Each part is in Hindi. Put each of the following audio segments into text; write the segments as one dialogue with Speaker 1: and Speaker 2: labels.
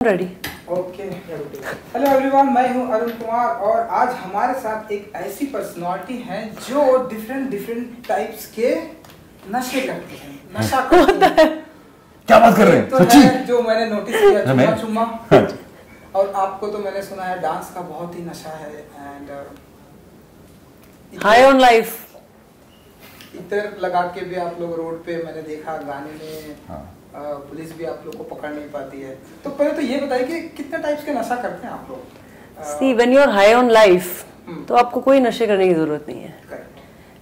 Speaker 1: रेडी।
Speaker 2: ओके हेलो एवरीवन, मैं हूं अरुण कुमार और आज हमारे साथ एक ऐसी पर्सनालिटी है जो डिफरेंट टाइप्स के नशे करते हैं, नशा करते हैं।
Speaker 3: क्या बात कर रहे हैं?
Speaker 2: तो
Speaker 3: सच्ची?
Speaker 2: है जो मैंने नोटिस किया चुम्मा चुम्मा,
Speaker 3: हाँ।
Speaker 2: और आपको तो मैंने सुना है डांस का बहुत ही नशा है एंड
Speaker 1: हाई ऑन लाइफ।
Speaker 2: इतर लगा के भी आप लोग रोड पे मैंने देखा गाने में।
Speaker 3: हाँ।
Speaker 2: पुलिस भी आप लोग को पकड़ नहीं पाती है। तो पहले तो ये बताइए कि कितने टाइप्स के नशा करते हैं आप लोग?
Speaker 1: See when you are high on life तो आपको कोई नशे करने की जरूरत नहीं है।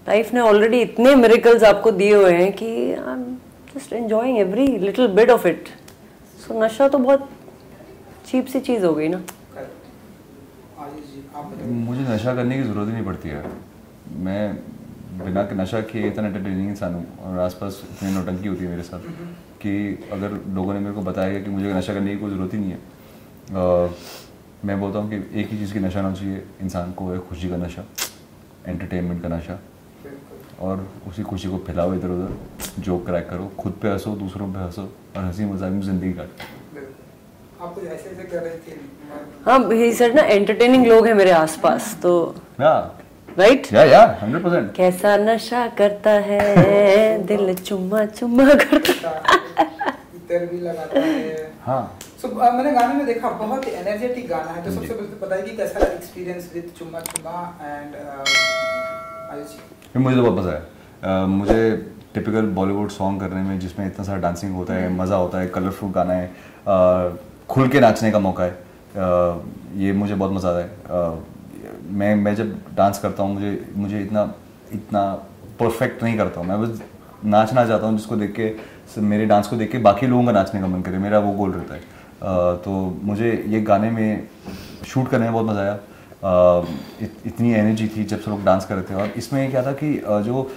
Speaker 1: लाइफ ने ऑलरेडी इतने मिरेकल्स आपको दिए हुए हैं कि I am just enjoying every little bit of it. So नशा तो बहुत चीप सी चीज हो गई ना।
Speaker 3: मुझे नशा करने की ज़रूरत ही नहीं पड़ती है। मैं बिना के नशा किए इतना एंटरटेनिंग इंसान हूँ और आसपास इतनी नौटंकी होती है मेरे साथ कि अगर लोगों ने मेरे को बताया कि मुझे नशा करने की कोई ज़रूरत ही नहीं है। मैं बोलता हूँ कि एक ही चीज़ की नशा होना चाहिए इंसान को, है खुशी का नशा, एंटरटेनमेंट का नशा, और उसी खुशी को फैलाओ इधर उधर, जोक क्रैक करो, खुद पे हंसो, दूसरों पे हंसो और हंसी मजाक में ज़िंदगी काटो।
Speaker 2: आप कुछ ऐसे ऐसे कर रहे थे।
Speaker 1: हाँ, ही सेड ना एंटरटेनिंग लोग हैं मेरे आसपास, तो राइट
Speaker 3: या 100%।
Speaker 1: कैसा नशा करता है दिल चुम्मा चुम्मा करता
Speaker 2: इतर भी लगाता है।
Speaker 3: हाँ।
Speaker 2: मैंने गाने में देखा बहुत एनर्जेटिक गाना है। तो सबसे पहले बताइए कि कैसा एक्सपीरियंस विद चुम्मा चुम्मा एंड आयुष?
Speaker 3: मुझे तो बहुत मज़ा है। मुझे टिपिकल बॉलीवुड सॉन्ग करने में जिसमें इतना सारा डांसिंग होता है, मज़ा होता है, कलरफुल गाना है, खुल के नाचने का मौका है, ये मुझे बहुत मज़ा आता है। मैं जब डांस करता हूँ मुझे इतना परफेक्ट नहीं करता हूँ। मैं बस नाचना चाहता हूँ जिसको देख के, मेरे डांस को देख के बाकी लोगों का नाचने का मन करे, मेरा वो गोल रहता है। तो मुझे ये गाने में शूट करने में बहुत मज़ा आया। इतनी एनर्जी थी जब सब लोग डांस कर रहे थे। और इसमें क्या था कि जो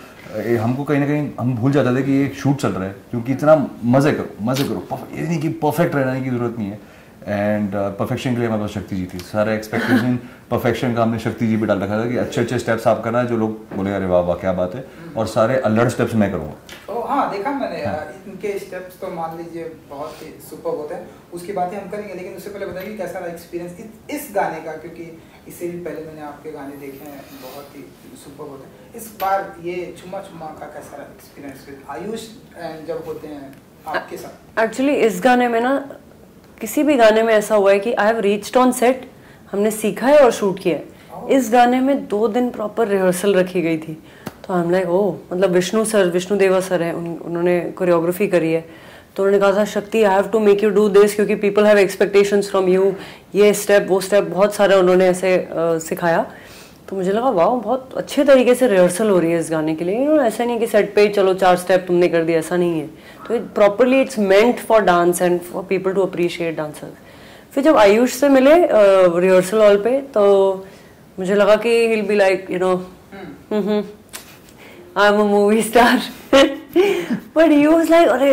Speaker 3: हमको कहीं ना कहीं हम भूल जाते थे कि ये शूट चल रहा है, क्योंकि इतना मज़े करो। ये नहीं कि परफेक्ट रहने की ज़रूरत नहीं है। एंड परफेक्शन के लिए हमारे पास शक्ति जी थी। सारा एक्सपेक्टेशन परफेक्शन का हमने शक्ति जी पे डाल रखा था कि अच्छे स्टेप्स आप करना है जो लोग बोले अरे वाह वाह क्या बात है, और सारे अल्लड़ स्टेप्स मैं करूँगा।
Speaker 2: हाँ, देखा मैंने। इनके स्टेप्स तो मान लीजिए बहुत ही सुपर होते हैं, उसकी बातें हम करेंगे। लेकिन उससे पहले बताइए कैसा रहा एक्सपीरियंस इस गाने का, क्योंकि इससे भी पहले मैंने आपके गाने देखे हैं, बहुत ही सुपर होते हैं। इस बार ये चुम्मा चुम्मा का कैसा रहा एक्सपीरियंस विद आयुष जब होते हैं आपके साथ?
Speaker 1: एक्चुअली इस गाने में ना, किसी भी गाने में ऐसा हुआ है कि I have reached on set, हमने सीखा है और शूट किया है। इस गाने में 2 दिन प्रॉपर रिहर्सल रखी गई थी। तो हम लाइक मतलब विष्णु देवा सर है, उन्होंने कोरियोग्राफी करी है। तो उन्होंने कहा था Shakti I have to make you do this, क्योंकि people have expectations from you, ये स्टेप वो स्टेप बहुत सारे उन्होंने ऐसे सिखाया। तो मुझे लगा वाह बहुत अच्छे तरीके से रिहर्सल हो रही है इस गाने के लिए। ऐसा नहीं कि सेट पे चलो 4 स्टेप तुमने कर दिया, ऐसा नहीं है। तो properly it's meant for dance and for people to appreciate dancers. फिर जब आयुष से मिले रिहर्सल हॉल पे, तो मुझे लगा कि he will be like I am a movie star, but he was like अरे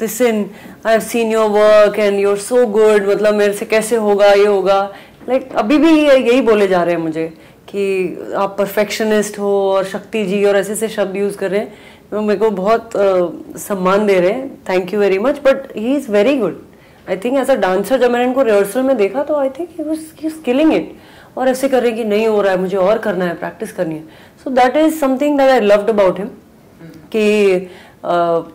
Speaker 1: listen I have seen your work and you are so good, मतलब मेरे से कैसे होगा, ये होगा। लाइक अभी भी यही बोले जा रहे हैं मुझे कि आप परफेक्शनिस्ट हो, और शक्ति जी और ऐसे शब्द यूज कर रहे हैं। मेरे को बहुत सम्मान दे रहे हैं, thank you very much. But he is very good. I think as a dancer जब मैंने इनको रिहर्सल में देखा तो I think he was killing it. और ऐसे कर रहे हैं कि नहीं हो रहा है, मुझे और करना है, प्रैक्टिस करनी है। So that is something that I loved about him, कि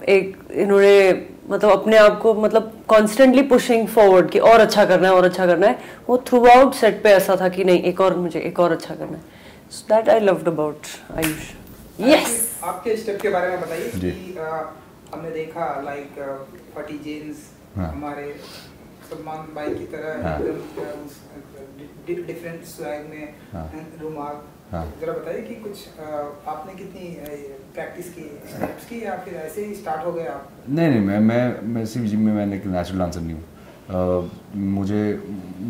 Speaker 1: एक इन्होंने मतलब अपने आप को मतलब कॉन्स्टेंटली पुशिंग फॉरवर्ड कि और अच्छा करना है और अच्छा करना है। वो थ्रू आउट सेट पे ऐसा था कि नहीं मुझे एक और अच्छा करना है। So that I loved about Ayush. Yes,
Speaker 2: आपके स्टेप के बारे में बताइए कि हमने देखा लाइक फटी जीन्स, हमारे सलमान भाई की तरह एकदम डिफरेंट स्वैग में रुमाल। जरा बताइए कि कुछ आपने कितनी प्रैक्टिस की, स्टेप्स की, या फिर ऐसे ही स्टार्ट हो गए आप? नहीं,
Speaker 3: मैं सिर्फ जिम में, मैं एक नेचुरल डांसर नहीं हूँ।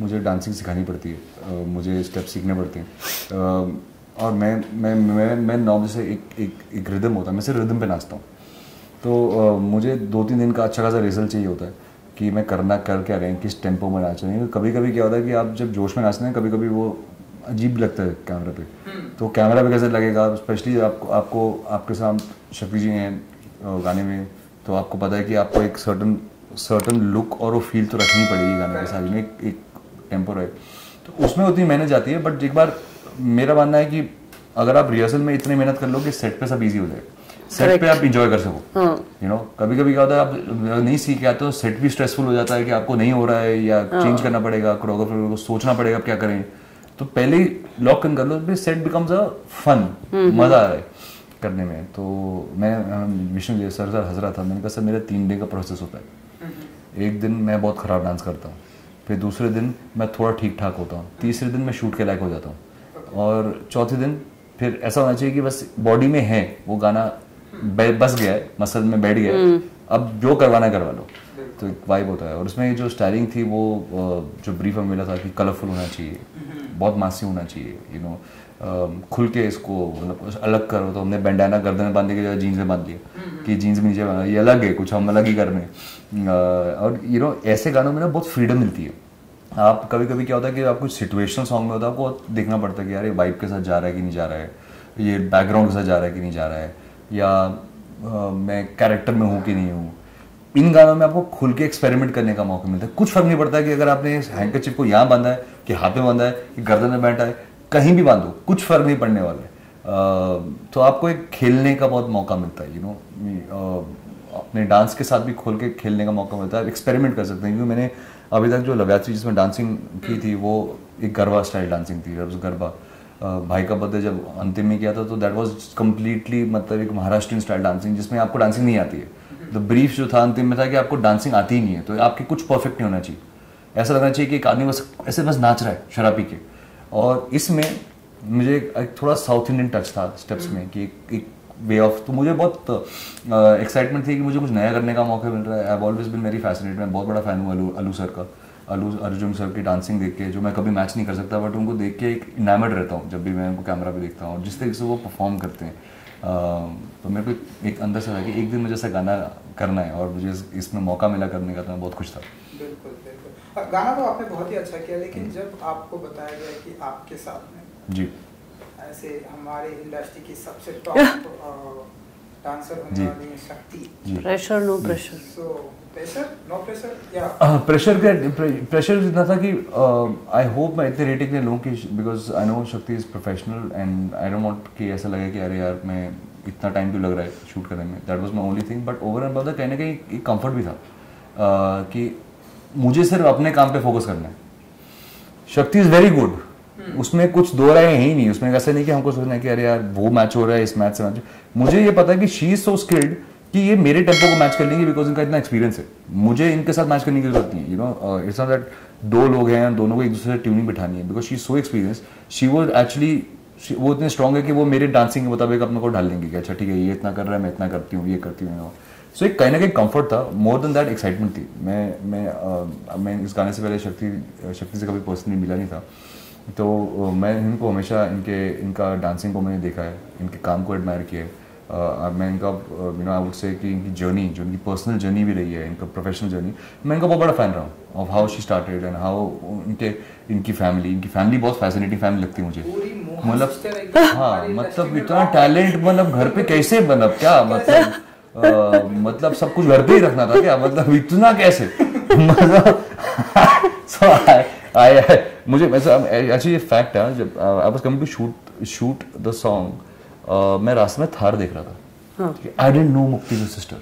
Speaker 3: मुझे डांसिंग सिखानी पड़ती है, मुझे स्टेप सीखने पड़ते हैं। और मैं नॉर्मल से एक रिदम होता है, मैं सिर्फ रिदम पे नाचता हूँ। तो मुझे 2-3 दिन का अच्छा खासा रिजल्ट चाहिए होता है कि मैं कर क्या रहे हैं, किस टेम्पो में नाच रहे हैं। कभी कभी क्या होता है कि आप जब जोश में नाचते हैं, कभी कभी वो अजीब लगता है कैमरा पे। तो कैमरा पे कैसे लगेगा, स्पेशली आपको आपके साथ शक्ति जी हैं गाने में, तो आपको पता है कि आपको एक सर्टन सर्टन लुक और वो फील तो रखनी पड़ेगी गाने के साथ में, एक टेम्पो रहे, तो उसमें उतनी मेहनत जाती है। बट एक बार मेरा मानना है कि अगर आप रिहर्सल में इतनी मेहनत कर लो कि सेट पे सब इजी हो जाए, सेट पे आप इंजॉय कर सको। यू नो कभी कभी क्या होता है आप नहीं सीख के आते हो, सेट भी स्ट्रेसफुल हो जाता है कि आपको नहीं हो रहा है या चेंज करना पड़ेगा, कोरियोग्राफर को सोचना पड़ेगा क्या करें, तो पहले ही लॉक इन कर लो, सेट बिकम्स अ फन, मजा आ रहा है करने में। तो मैं विष्णु सर हंस रहा था, मैंने कहा सर मेरा 3 डे का प्रोसेस होता है, एक दिन मैं बहुत खराब डांस करता हूँ, फिर दूसरे दिन मैं थोड़ा ठीक ठाक होता हूँ, तीसरे दिन मैं शूट के लायक हो जाता हूँ, और चौथे दिन फिर ऐसा होना चाहिए कि बस बॉडी में है वो गाना, बस गया है, मसल में बैठ गया है, अब जो करवाना करवा लो। तो एक वाइब होता है। और उसमें जो स्टाइलिंग थी वो जो ब्रीफ हमें मिला था कि कलरफुल होना चाहिए, बहुत मासी होना चाहिए, यू नो खुल के इसको मतलब अलग करो, तो हमने बैंडाना गर्दन में बांधने की जगह जीन्स में बांध लिया कि जीन्स में नीचे बांधा, ये अलग है, कुछ हम अलग ही कर रहे हैं। और यू नो ऐसे गानों में ना बहुत फ्रीडम मिलती है। आप कभी कभी क्या होता है कि आप कुछ सिचुएशनल सॉन्ग में होता है, आपको देखना पड़ता है कि यार ये वाइब के साथ जा रहा है कि नहीं जा रहा है, ये बैकग्राउंड के साथ जा रहा है कि नहीं जा रहा है, या मैं कैरेक्टर में हूँ कि नहीं हूँ। इन गानों में आपको खुल के एक्सपेरिमेंट करने का मौका मिलता है। कुछ फर्क नहीं पड़ता है कि अगर आपने हैंकरचिप को यहाँ बांधा है कि हाथ में बांधा है कि गर्दन में बैठा है, कहीं भी बांधो, कुछ फर्क नहीं पड़ने वाला है। तो आपको एक खेलने का बहुत मौका मिलता है, यू नो अपने डांस के साथ भी खोल के खेलने का मौका मिलता है, एक्सपेरिमेंट कर सकते हैं। क्योंकि मैंने अभी तक जो लव्यात्री जिसमें डांसिंग की थी वो एक गरबा स्टाइल डांसिंग थी। गरबा भाई का बर्थडे जब अंतिम में किया था तो दैट वाज कम्प्लीटली मतलब एक महाराष्ट्रियन स्टाइल डांसिंग जिसमें आपको डांसिंग नहीं आती है। तो ब्रीफ जो था अंतिम में था कि आपको डांसिंग आती ही नहीं है, तो आपके कुछ परफेक्ट नहीं होना चाहिए, ऐसा लगना चाहिए कि एक आदमी बस ऐसे बस नाच रहा है शराब पी के। और इसमें मुझे एक थोड़ा साउथ इंडियन टच था स्टेप्स में कि एक वे ऑफ, तो मुझे बहुत एक्साइटमेंट थी कि मुझे कुछ नया करने का मौका मिल रहा है। I have always been very fascinated, मैं बहुत बड़ा फैन हूँ अल्लू सर का, अर्जुन सर की डांसिंग देख के, जो मैं कभी मैच नहीं कर सकता बट उनको देख के एक इनामर्ड रहता हूँ जब भी मैं उनको कैमरा पे देखता हूँ, जिस तरीके से वो परफॉर्म करते हैं। तो मेरे को एक अंदर से था कि एक दिन मुझे ऐसा गाना करना है और मुझे इसमें मौका मिला करने का, तो मैं बहुत खुश था।
Speaker 2: बिल्कुल बिल्कुल, गाना तो आपने बहुत ही अच्छा किया, लेकिन जब आपको बताया गया कि आपके साथ में
Speaker 3: जी
Speaker 2: ऐसे हमारे इंडस्ट्री की सबसे टॉप डांसर होने वाली है Shakti,
Speaker 1: pressure no pressure,
Speaker 2: so pressure no pressure, या
Speaker 3: प्रेशर इतना था कि आई होप मैं इतने रेटिंग में लूँ कि बिकॉज आई नो शक्ति is professional and I don't want कि ऐसा लगे कि अरे यार मैं इतना टाइम क्यों लग रहा है शूट करने में। That was my only thing. But over and about that कहीं ना कहीं एक कंफर्ट भी था कि मुझे सिर्फ अपने काम पे फोकस करना है। शक्ति इज वेरी गुड, उसमें कुछ दो राय है ही नहीं, उसमें ऐसा नहीं कि हमको सोचना है कि अरे यार वो मैच हो रहा है इस मैच से मैच। मुझे ये पता है कि शी इज सो स्किल्ड कि ये मेरे टेम्पो को मैच कर लेंगे बिकॉज इनका इतना एक्सपीरियंस है, मुझे इनके साथ मैच करने की जरूरत नहीं है। You know it's not that दो लोग हैं, दोनों को एक दूसरे से ट्यूनिंग बिठानी है, because she is so experience. She वो एक्चुअली वो इतने स्ट्रॉन्ग है कि वो मेरे डांसिंग के मुताबिक अपने को ढाल लेंगे कि अच्छा ठीक है ये इतना कर रहा है, मैं इतना करती हूँ, ये करती हूँ। सो एक कहीं ना कहीं कंफर्ट था, मोर देन दैट एक्साइटमेंट थी। मैं इस गाने से पहले शक्ति से कभी पर्सनली मिला नहीं था, तो मैं इनको हमेशा इनका डांसिंग को मैंने देखा है, इनके काम को एडमायर किया है। मैं इनका you know I would say कि इनकी जर्नी जो इनकी पर्सनल जर्नी भी रही है, इनका प्रोफेशनल जर्नी, मैं इनका बहुत बड़ा फैन रहा हूँ of how she started and how इनकी फैमिली बहुत फैसिनेटिंग फैमिली लगती है मुझे। मतलब हाँ, मतलब इतना टैलेंट, मतलब घर पे कैसे, मतलब क्या मतलब सब कुछ घर पे ही रखना था क्या, मतलब इतना कैसे मतलब मुझे एक्चुअली ये फैक्ट है, जब I was coming to shoot the song, मैं रास्ते में थार देख रहा था, आई डिडंट नो मुक्ति की सिस्टर।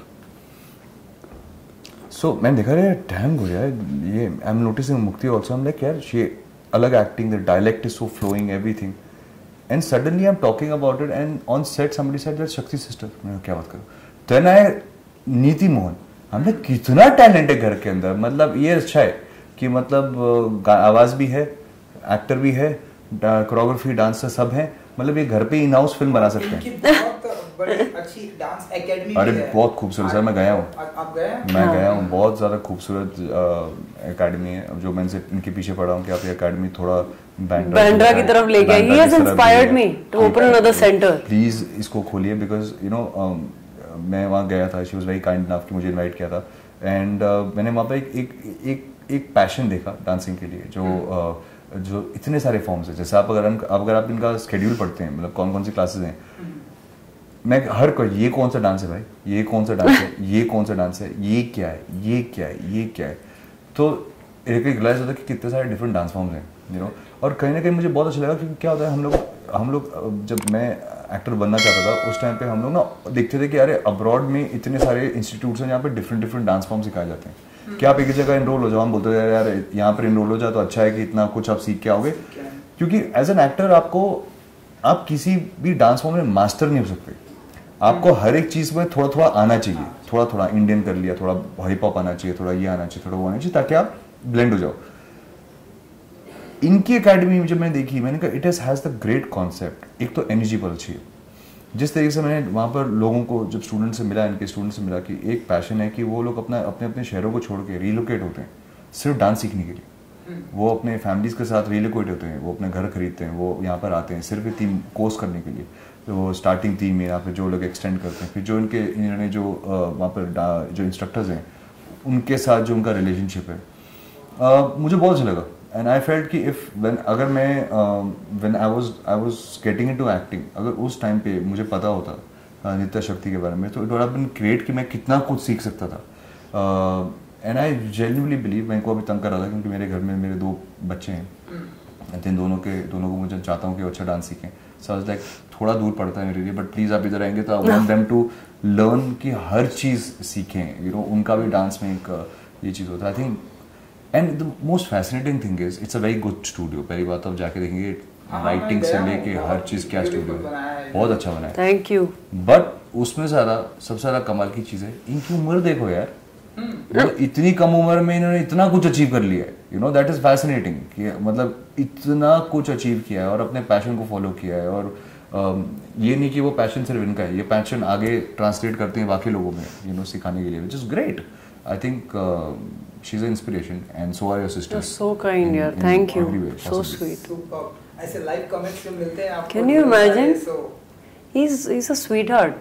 Speaker 3: सो मैंने देखा यार डैम गुड यार, ये I am noticing Mukti also, I am like यार शी अलग acting, the dialect is so flowing everything, and suddenly I am talking about it and on set somebody said that Shakti sister. मैं क्या बात करूं, देन आई नीति मोहन, हमने कितना टैलेंट है घर के अंदर, मतलब ये अच्छा है कि मतलब आवाज भी है, एक्टर भी है, कोरियोग्राफी डांसर सब है, मतलब ये घर पे इन हाउस फिल्म बना सकते हैं।
Speaker 2: बहुत बड़ी अच्छी डांस एकेडमी
Speaker 3: अरे बहुत खूबसूरत सर, मैं गया हूँ,
Speaker 2: आप गए हैं?
Speaker 3: मैं गया हूँ, बहुत ज़्यादा खूबसूरत एकेडमी है जो मैंने से इनके पीछे पढ़ा हूँ कि आप ये एकेडमी थोड़ा
Speaker 1: बांद्रा की तरफ ले गया। He has inspired me to open another centre.
Speaker 3: Please इसको खोलिए बिकॉज यू नो मैं वहाँ गया था, she was very kind enough कि मुझे इनवाइट किया था, एंड मैंने वहाँ पे एक पैशन देखा डांसिंग के लिए, जो इतने सारे फॉर्म्स है। जैसे अगर आप इनका स्केड्यूल पढ़ते हैं, मतलब कौन कौन सी क्लासेस हैं, मैं हर कोई ये कौन सा डांस है भाई, ये कौन सा डांस है, ये कौन सा डांस है, ये क्या है, ये क्या है, ये क्या है, तो एक रियलाइज होता है कि कितने सारे डिफरेंट डांस फॉर्म्स हैं, यू नो। और कहीं ना कहीं मुझे बहुत अच्छा लगा क्योंकि क्या होता है, हम लोग जब मैं एक्टर बनना चाहता था उस टाइम पे हम लोग ना देखते थे कि अरे अब्रॉड में इतने सारे इंस्टीट्यूट्स हैं जहाँ पे डिफरेंट डांस फॉर्म सिखाए जाते हैं कि आप एक जगह इनरोल हो जाओ, हम बोलते थे यार यहाँ पर इनरोल हो जाए तो अच्छा है कि इतना कुछ आप सीख के आओगे, क्योंकि एज एन एक्टर आप किसी भी डांस फॉर्म में मास्टर नहीं हो सकते, आपको हर एक चीज में थोड़ा थोड़ा आना चाहिए, थोड़ा थोड़ा इंडियन कर लिया, थोड़ा हिप हॉप आना चाहिए, थोड़ा ये आना चाहिए, थोड़ा वो आना चाहिए, ताकि आप ब्लेंड हो जाओ। इनकी एकेडमी में जब मैंने देखी, मैंने कहा it has the great concept. एक तो एनर्जी बहुत अच्छी है, जिस तरीके से मैंने वहाँ पर लोगों को जब स्टूडेंट से मिला, इनके स्टूडेंट से मिला कि एक पैशन है कि वो लोग अपने अपने शहरों को छोड़ के रिलोकेट होते हैं सिर्फ डांस सीखने के लिए, वो अपने फैमिलीज के साथ रिलोकेट होते हैं, वो अपने घर खरीदते हैं, वो यहाँ पर आते हैं सिर्फ 3 कोर्स करने के लिए, तो वो स्टार्टिंग 3 महीना फिर जो लोग एक्सटेंड करते हैं, फिर जो इन्होंने जो वहाँ पर जो इंस्ट्रक्टर्स हैं उनके साथ जो उनका रिलेशनशिप है, मुझे बहुत अच्छा लगा। एंड आई फेल्ट कि अगर मैं when I was getting into acting, अगर उस टाइम पे मुझे पता होता नृत्य शक्ति के बारे में, तो it would have been great कि मैं कितना कुछ सीख सकता था। एंड आई जेन्युइनली बिलीव, मैं इनको अभी तंग कर रहा था क्योंकि मेरे घर में मेरे 2 बच्चे हैं, इन दोनों को मुझे चाहता हूँ कि अच्छा डांस सीखें, सो लाइक थोड़ा दूर पड़ता है मेरे लिए, बट प्लीज़ आप इधर आएंगे तो I want them to learn कि हर चीज़ सीखें, यू नो, उनका भी डांस में एक ये चीज़ होता है। I think and the most fascinating thing is it's a very good studio. पहली बात आप जाके देखेंगे लाइटिंग से लेके हर चीज़, क्या स्टूडियो है, बहुत अच्छा बना है, थैंक यू। बट उसमें सबसे ज़्यादा कमाल की चीज़ है इनकी उम्र देखो यार, इतनी कम उम्र में इन्होंने इतना कुछ अचीव कर लिया है, you know, that is fascinating कि मतलब इतना कुछ अचीव किया है और अपने पैशन को फॉलो किया है। और ये नहीं कि वो पैशन सिर्फ इनका है, ये पैशन आगे ट्रांसलेट करते हैं बाकी लोगों में, यू नो, सिखाने के लिए, which is great. I think she is an inspiration and so are your sisters.
Speaker 1: So kind यार, थैंक यू, सो स्वीट।
Speaker 2: ऐसे लाइव कमेंट्स जो मिलते हैं आपको,
Speaker 1: can you imagine? He's a sweetheart.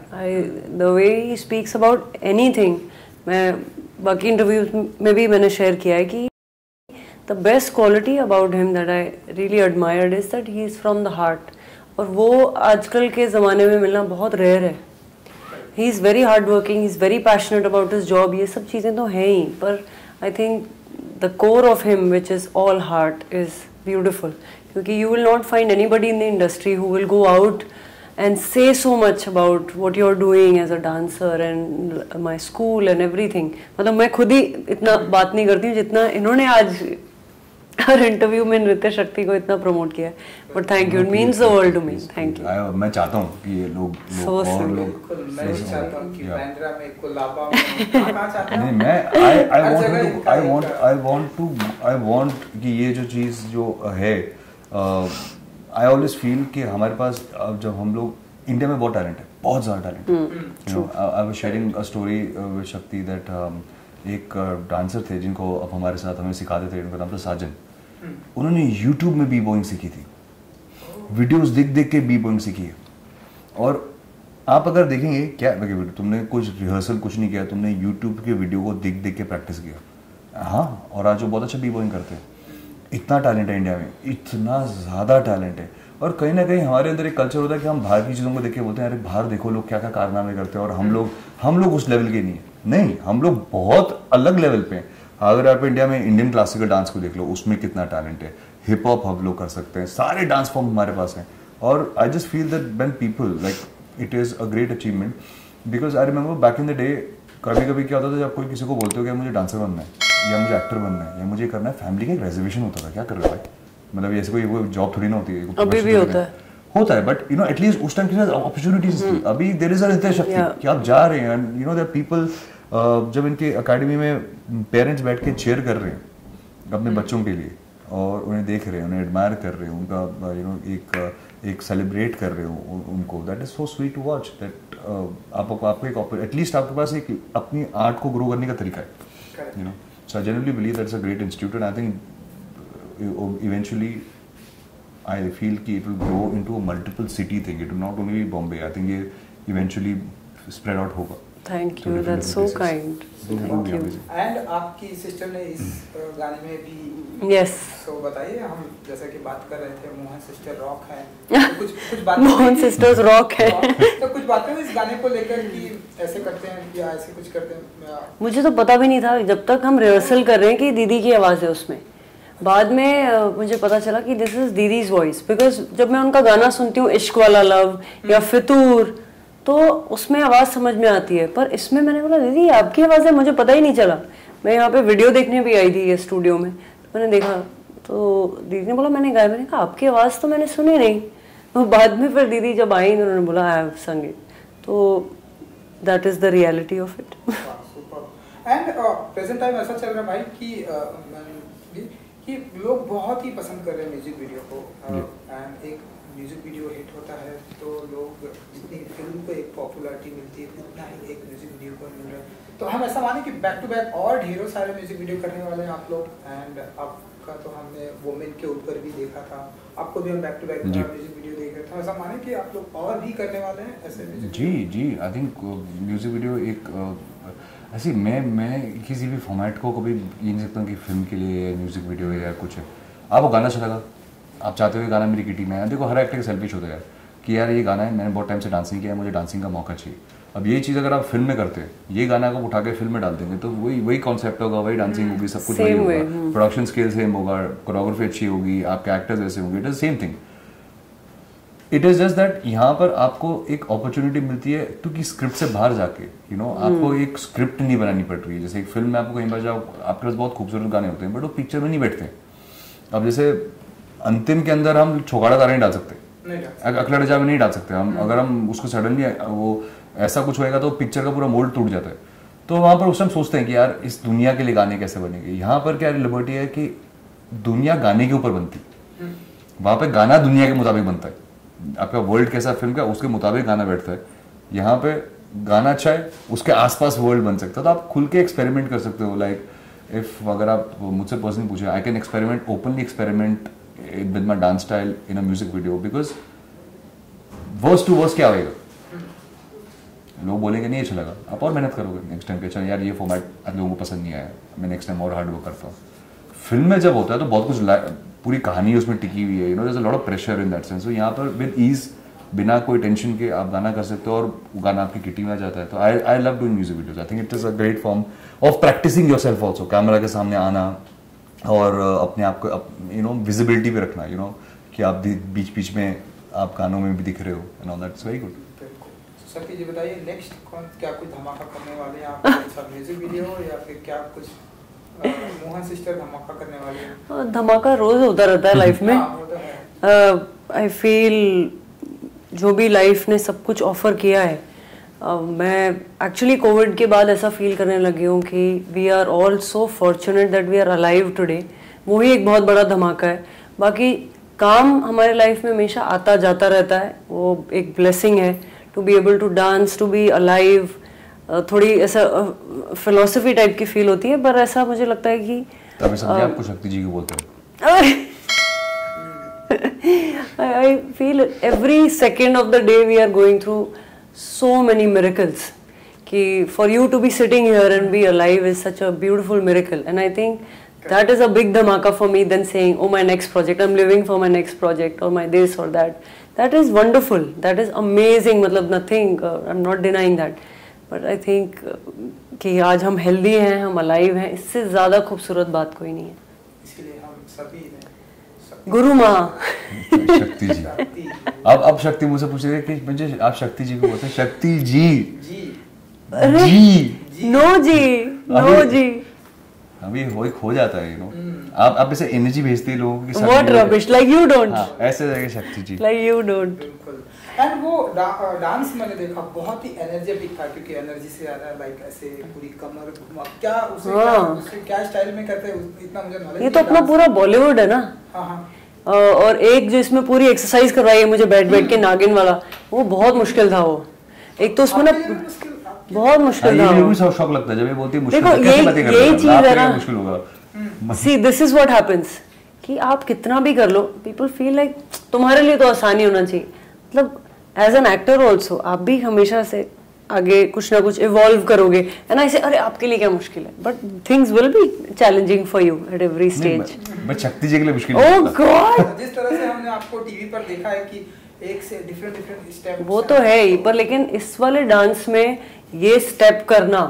Speaker 1: The way he speaks about anything, मैं बाकी इंटरव्यूज में भी मैंने शेयर किया है कि the best quality about him that I really admired is that he is from the heart. और वो आजकल के ज़माने में मिलना बहुत रेयर है। He is very hardworking, he is very passionate about his job. ये सब चीज़ें तो हैं ही, पर I think the core of him, which is all heart, is beautiful. क्योंकि you will not find anybody in the industry who will go out and say so much about what you're doing as a dancer and my school and everything. मतलब मैं खुद ही इतना बात नहीं करती हूँ जितना इन्होंने आज हर इंटरव्यू में नृत्य शक्ति को इतना प्रमोट किया है। But thank you, it means the world to me, thank you.
Speaker 3: मैं चाहता हूँ कि ये लोग और लोग,
Speaker 2: मैं भी चाहता हूँ कि बैंड्रा में, कोलाबा में, कहाँ चाहता हूँ?
Speaker 3: नहीं, मैं I want कि ये जो चीज़ जो है, आई ऑलवेज फील कि हमारे पास अब जब हम लोग इंडिया में बहुत टैलेंट है, बहुत ज़्यादा टैलेंट है, you know. I was sharing a story with शक्ति दैट एक डांसर थे जिनको अब हमारे साथ हमें सिखाते थे, उनका नाम था साजन। उन्होंने यूट्यूब में बी बॉइंग सीखी थी, वीडियोस देख के बी बॉइंग सीखी है। और आप अगर देखेंगे क्या, तुमने कुछ रिहर्सल कुछ नहीं किया, तुमने यूट्यूब के वीडियो को देख के प्रैक्टिस किया, हाँ, और आज वो बहुत अच्छा बी बॉइंग करते हैं। इतना टैलेंट है इंडिया में, इतना ज़्यादा टैलेंट है। और कहीं ना कहीं हमारे अंदर एक कल्चर होता है कि हम बाहर की चीज़ों को देख के बोलते हैं अरे बाहर देखो लोग क्या क्या कारनामे करते हैं, और हम लोग उस लेवल के नहीं है। नहीं, हम लोग बहुत अलग लेवल पे हैं। अगर आप इंडिया में इंडियन क्लासिकल डांस को देख लो, उसमें कितना टैलेंट है, हिप हॉप हम लोग कर सकते हैं, सारे डांस फॉर्म हमारे पास हैं। और I just feel that when people like it is a great achievement, because I remember back in the day कभी कभी क्या होता था, जब कोई किसी को बोलते हो कि मुझे डांसर बनना है या मुझे एक्टर बनना है या मुझे करना है, फैमिली का एक रिजर्वेशन होता था, क्या कर रहे हो भाई, मतलब ऐसे कोई जॉब थोड़ी ना होती है,
Speaker 1: अभी भी होता है, बट यू नो एटलीस्ट उस टाइम के साथ अपॉर्चुनिटीज थी। अभी देयर इज अ नृत्य शक्ति कि आप जा रहे हैं, यू नो, दैट पीपल जब इनके अकेडमी में पेरेंट्स बैठ के चेयर कर रहे हैं अपने बच्चों के लिए और उन्हें देख रहे हैं, उन्हें एडमायर कर रहे हैं, उनका यू नो एक सेलिब्रेट कर रहे हो उनको, that is so sweet to watch. That आपको एक एटलीस्ट आपके पास एक अपनी आर्ट को ग्रो करने का तरीका है, you know. So I genuinely believe that's a great institute, and I think eventually I feel कि it will grow into a multiple city thing. It will not only be Bombay. I think ये eventually spread out होगा. Thank you, that's so kind, thank you.
Speaker 2: And आपकी सिस्टर ने इस गाने में भी
Speaker 1: यस,
Speaker 2: सो बताइए, हम जैसा कि बात कर रहे थे मोहन सिस्टर रॉक है, तो कुछ बातें
Speaker 1: मोहन सिस्टर्स रॉक है।
Speaker 2: तो कुछ बातें इस गाने को लेकर कि ऐसे करते हैं या ऐसे कुछ करते हैं।
Speaker 1: मुझे तो पता भी नहीं था जब तक हम रिहर्सल कर रहे हैं कि दीदी की आवाज़ है उसमें। बाद में मुझे पता चला कि this is didis voice, because जब मैं उनका गाना सुनती हूँ इश्क वाला लव या फितूर, तो उसमें आवाज़ समझ में आती है, पर इसमें मैंने बोला दीदी आपकी आवाज़ है, मुझे पता ही नहीं चला। मैं यहाँ पे वीडियो देखने भी आई थी ये स्टूडियो में, तो मैंने देखा तो दीदी ने बोला मैंने गाया, मैंने कहा आपकी आवाज़ तो मैंने सुनी नहीं। तो बाद में फिर दीदी जब आई उन्होंने बोला आई हैव संग इट, तो that is the reality of it.
Speaker 2: And present time ऐसा चल रहा है भाई कि लोग बहुत ही पसंद कर रहे हैं म्यूजिक वीडियो को, एंड एक म्यूजिक वीडियो हिट होता है तो लोग जितनी फिल्म को एक पॉपुलैरिटी मिलती है उतना ही एक म्यूजिक वीडियो को मिल रहा है। तो हम ऐसा माने कि बैक टू बैक और ढेरों सारे म्यूजिक वीडियो करने वाले हैं आप लोग, एंड आपका तो हमने वुमेन के ऊपर भी देखा था, आपको भी हम back to back music video देख रहे थे। ऐसा माने कि आप लोग और भी करने वाले हैं ऐसे म्यूजिक?
Speaker 3: जी, आई थिंक म्यूजिक वीडियो एक ऐसी मैं किसी भी फॉर्मेट को कभी ये नहीं सकता हूँ कि फिल्म के लिए या म्यूजिक वीडियो है या कुछ है। आपको गाना अच्छा लगा, आप चाहते हो कि गाना मेरी किटी में है, देखो हर एक्टर के सेल्फिश होता है कि यार ये गाना है, मैंने बहुत टाइम से डांसिंग किया है, मुझे डांसिंग का मौका चाहिए। अब यही चीज़ अगर आप फिल्म में करते हैं, ये गाना को उठा के फिल्म में डाल देंगे तो वही कॉन्सेप्ट होगा, वही डांसिंग होगी, सब कुछ वही होगा, प्रोडक्शन स्किल सेम होगा, कोरियोग्राफी अच्छी होगी, आपके एक्टर्स ऐसे होंगे, it is same thing. It is just that यहाँ पर आपको एक अपॉर्चुनिटी मिलती है क्योंकि स्क्रिप्ट से बाहर जाके आपको एक स्क्रिप्ट नहीं बनानी पड़ रही है। जैसे एक फिल्म में आपको कहीं बार जाओ, आपके पास बहुत खूबसूरत गाने होते हैं बट वो पिक्चर में नहीं बैठते। अब जैसे अंतिम के अंदर हम छोगाड़ा तारा नहीं डाल सकते, अखलड़ जावे नहीं डाल सकते हम, अगर हम उसको सडनली वो ऐसा कुछ होएगा तो पिक्चर का पूरा मोल्ड टूट जाता है। तो वहाँ पर उस टाइम सोचते हैं कि यार इस दुनिया के लिए गाने कैसे बनेंगे। यहाँ पर क्या लिबर्टी है कि दुनिया गाने के ऊपर बनती, वहाँ पे गाना दुनिया के मुताबिक बनता है, आपका वर्ल्ड कैसा फिल्म का उसके मुताबिक गाना बैठता है। यहाँ पे गाना अच्छा है, उसके आसपास वर्ल्ड बन सकता है, तो आप खुल के एक्सपेरिमेंट कर सकते हो। लाइक इफ अगर आप मुझसे पर्सनली पूछे, I can experiment openly experiment with my dance style in a music video, because worse to worse क्या होएगा, लोग बोलेंगे नहीं अच्छा लगा, आप और मेहनत करोगे नेक्स्ट टाइम पे, चल यार ये फॉर्मेट आप लोगों को पसंद नहीं आया, मैं नेक्स्ट टाइम और हार्ड वर्क करता हूँ। फिल्म में जब होता है तो बहुत कुछ पूरी कहानी उसमें टिकी हुई है, there is a lot of pressure in that sense. तो यहाँ पर विद ईज, बिना कोई टेंशन के आप गाना कर सकते हो और गाना आपकी किटी में आ जाता है। तो I love doing music videos, I think it is a great form of practising yourself also, camera के सामने आना और अपने आप को विजिबिलिटी पे रखना, कि आप बीच बीच में आप गानों में भी दिख रहे हो, and all that is very good.
Speaker 2: Sir ji बताइए नेक्स्ट क्या कुछ धमाका करने वाले हैं आप, म्यूजिक वीडियो या फिर क्या कुछ मोहन सिस्टर धमाका करने वाली है?
Speaker 1: धमाका रोज होता रहता है लाइफ में। आई फील जो भी लाइफ ने सब कुछ ऑफर किया है, मैं एक्चुअली कोविड के बाद ऐसा फील करने लगी हूँ कि we are all so fortunate that we are alive today. वही एक बहुत बड़ा धमाका है। बाकी काम हमारे लाइफ में हमेशा आता जाता रहता है, वो एक ब्लेसिंग है। To be able to dance, to be alive, थोड़ी ऐसा फिलोसफी टाइप की फील होती है, पर ऐसा मुझे लगता है कि
Speaker 3: तभी समझे आपको शक्ति जी को बोलते हैं।
Speaker 1: I feel every second of the day we are going through so many miracles. कि for you to be sitting here and be alive is such a beautiful miracle, and I think that is a big dhamaka for me than saying, oh my next project, I'm living for my next project or my this or that. That is wonderful, that is amazing. मतलब nothing, I'm not denying that. But I think कि आज हम healthy हैं, हम alive हैं, इससे ज़्यादा खूबसूरत बात कोई नहीं है।
Speaker 2: इसलिए हम सभी
Speaker 1: गुरु माँ
Speaker 3: शक्ति जी। अब शक्ति मुझसे पूछ रही है कि मुझे आप शक्ति जी को बोलते हैं, शक्ति जी जी
Speaker 1: नो जी
Speaker 3: अभी हो जाता है आप ऐसे एनर्जी भेजते हैं लोगों की,
Speaker 1: what rubbish, like you don't,
Speaker 3: ऐसे जाके शक्ति जी
Speaker 1: लाइक यू डोंट।
Speaker 2: एंड वो डांस मैंने देखा बहुत ही एनर्जेटिक था, क्योंकि एनर्जी से ज्यादा लाइक ऐसे पूरी कमर घुमा, क्या उसे क्या स्टाइल में करते हैं इतना मुझे नॉलेज।
Speaker 1: ये तो अपना पूरा बॉलीवुड है ना। और एक जो इसमें पूरी एक्सरसाइज करवाई है मुझे बैठ के नागिन वाला, वो बहुत मुश्किल था। वो एक तो उसमें ना बहुत मुश्किल था।
Speaker 3: ये भी शौक लगता है जब ये बोलती है मुश्किल।
Speaker 1: देखो यही चीज है ना, मुश्किल होगा। See this is what happens कि आप कितना भी कर लो, पीपल फील लाइक तुम्हारे लिए तो आसानी होना चाहिए। मतलब एज एन एक्टर ऑल्सो आप भी हमेशा से आगे कुछ ना कुछ इवॉल्व करोगे एंड आई से अरे आपके लिए क्या मुश्किल है, but things will be challenging for you at every stage.
Speaker 3: But शक्ति जी के लिए मुश्किल
Speaker 1: ओह गॉड,
Speaker 2: जिस तरह से हमने आपको टीवी पर देखा है कि एक से डिफरेंट स्टेप,
Speaker 1: वो तो है ही, पर लेकिन इस वाले डांस में ये स्टेप करना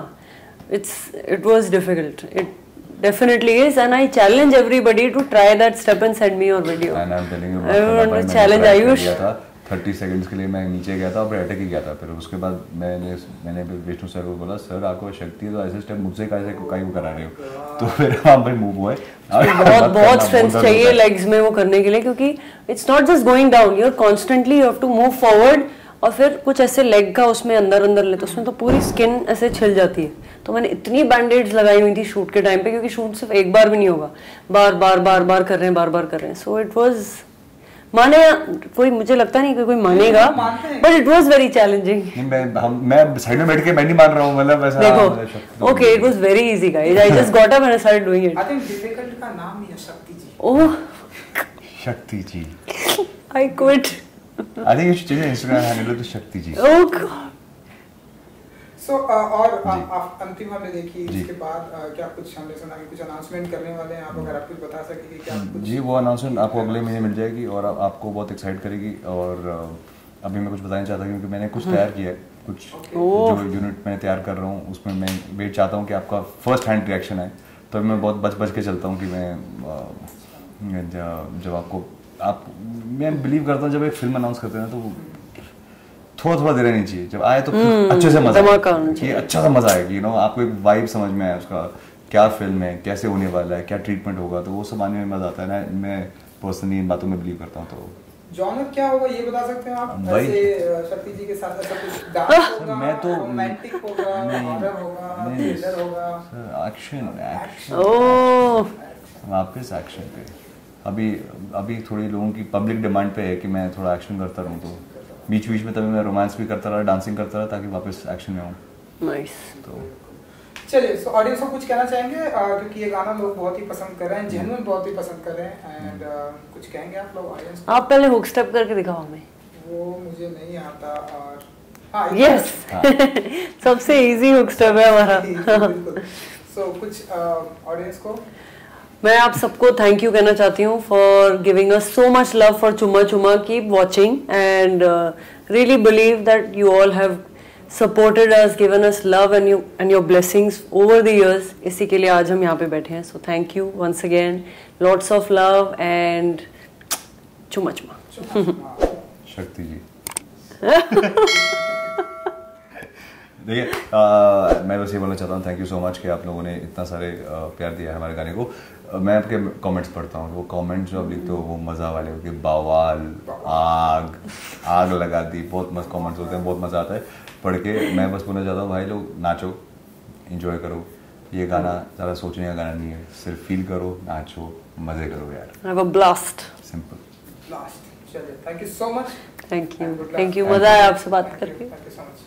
Speaker 1: it was difficult, it definitely is, and I challenge everybody to try that step and send me your video.
Speaker 3: And I'm telling you,
Speaker 1: I want to challenge Ayush.
Speaker 3: 30 seconds के लिए मैं नीचे गया था और अटक ही गया था। फिर उसके बाद मैंने विष्णु सर को बोला, सर आपको शक्ति है तो ऐसे स्टेप मुझसे काहे को करा रहे हो, तो फिर हम भाई मूव हुए।
Speaker 1: बहुत स्ट्रेंथ चाहिए लेग्स में वो करने के लिए, क्योंकि it's not just going down, you are constantly you have to move forward, और फिर कुछ ऐसे लेग का उसमें अंदर ले तो उसमें तो पूरी स्किन ऐसे छिल जाती है। तो मैंने इतनी बैंडेड्स लगाई हुई थी शूट के टाइम पे, क्योंकि शूट सिर्फ एक बार भी नहीं होगा, बार कर रहे हैं। सो इट वाज, माने कोई, मुझे लगता नहीं कि कोई मानेगा, but it was very challenging.
Speaker 3: मैं साइड में बैठ के मैं नहीं मान रहा हूं, मतलब ऐसा
Speaker 1: देखो okay, it was very easy guys, I just got up and I started doing it.
Speaker 2: I think difficult का नाम ही है Shakti ji.
Speaker 1: Oh
Speaker 3: Shakti ji,
Speaker 1: I quit.
Speaker 3: I think you should change your Instagram handle to शक्ति जी।
Speaker 1: Oh God.
Speaker 2: So और अंतिम हमने देखी, इसके बाद क्या कुछ हमने सुना कि कुछ अनाउंसमेंट करने वाले हैं आप, अगर आप कुछ बता सकेंगे क्या कुछ? जी
Speaker 3: वो अनाउंसमेंट आपको अगले महीने मिल जाएगी और आपको बहुत एक्साइट करेगी। और अभी मैं कुछ बताना चाहता हूँ क्योंकि मैंने कुछ तैयार किया है, कुछ जो यूनिट मैं तैयार कर रहा हूँ उसमें मैं वेट चाहता हूँ कि आपका फर्स्ट हैंड रिएक्शन है। तो मैं बहुत बच के चलता हूँ कि मैं जब आपको मैं बिलीव करता हूँ जब एक फिल्म अनाउंस करते हैं तो थोड़ा देर नहीं चाहिए, जब आए तो अच्छे से मजा आए, अच्छा सा मजा आएगी, यू नो, आपको एक वाइब समझ में आए उसका, क्या फिल्म है, कैसे होने वाला है, क्या ट्रीटमेंट होगा, तो वो सब आने में मजा आता है ना। मैं पर्सनली इन बातों में बिलीव करता हूँ। तो
Speaker 2: जॉनर क्या होगा ये बता सकते हैं आप? ऐसे शक्ति जी के साथ ऐसा कुछ डांस होगा, मैं तो रोमांटिक होगा, हॉरर होगा, थ्रिलर होगा,
Speaker 3: एक्शन ओह वापस एक्शन पे। अभी थोड़ी लोगों की पब्लिक डिमांड पे है कि मैं थोड़ा एक्शन करता रहूँ, तो बीच में तभी मैं रोमांस भी करता रहा, डांसिंग करता रहा, ताकि वापस एक्शन में आऊँ।
Speaker 1: नाइस।
Speaker 3: तो
Speaker 2: चलिए, सो ऑडियंस को कुछ कहना चाहेंगे क्योंकि ये गाना लोग बहुत ही पसंद कर रहे हैं, जेन्युइन बहुत ही पसंद कर रहे हैं, एंड कुछ कहेंगे आप लोग ऑडियंस को?
Speaker 1: आप पहले हुक स्टेप करके दिखाओ हमें।
Speaker 2: वो मुझे नहीं आता, और हाँ
Speaker 1: यस सबसे इजी हुक स्टेप है हमारा।
Speaker 2: सो कुछ ऑडियंस को
Speaker 1: मैं आप सबको थैंक यू कहना चाहती हूँ for giving us so much love for Chumma Chumma. Keep watching and really believe that you all have supported us, given us love and your blessings over the years. इसी के लिए आज हम यहाँ पे बैठे हैं। So thank you once again, lots of love and Chumma Chumma.
Speaker 3: शक्ति जी देखिए, मैं बस ये बोलना चाहता हूँ, थैंक यू सो मच कि आप लोगों ने इतना सारे प्यार दिया है हमारे गाने को। मैं आपके कमेंट्स पढ़ता हूँ, वो कमेंट्स जो आप लिखते हो वो मज़ा वाले हो कि बवाल, आग लगा दी, बहुत मस्त कमेंट्स होते हैं, बहुत मज़ा आता है पढ़ के। मैं बस बोलना चाहता हूँ भाई लोग नाचो, एंजॉय करो। ये गाना ज़्यादा सोचने का गाना नहीं है, सिर्फ फील करो, नाचो, मज़े करो यार।
Speaker 1: Have a blast.
Speaker 3: Simple
Speaker 2: blast. चलिए, thank you so much.
Speaker 1: Thank you मज़ा आया आपसे बात करके।
Speaker 2: Thank you so much.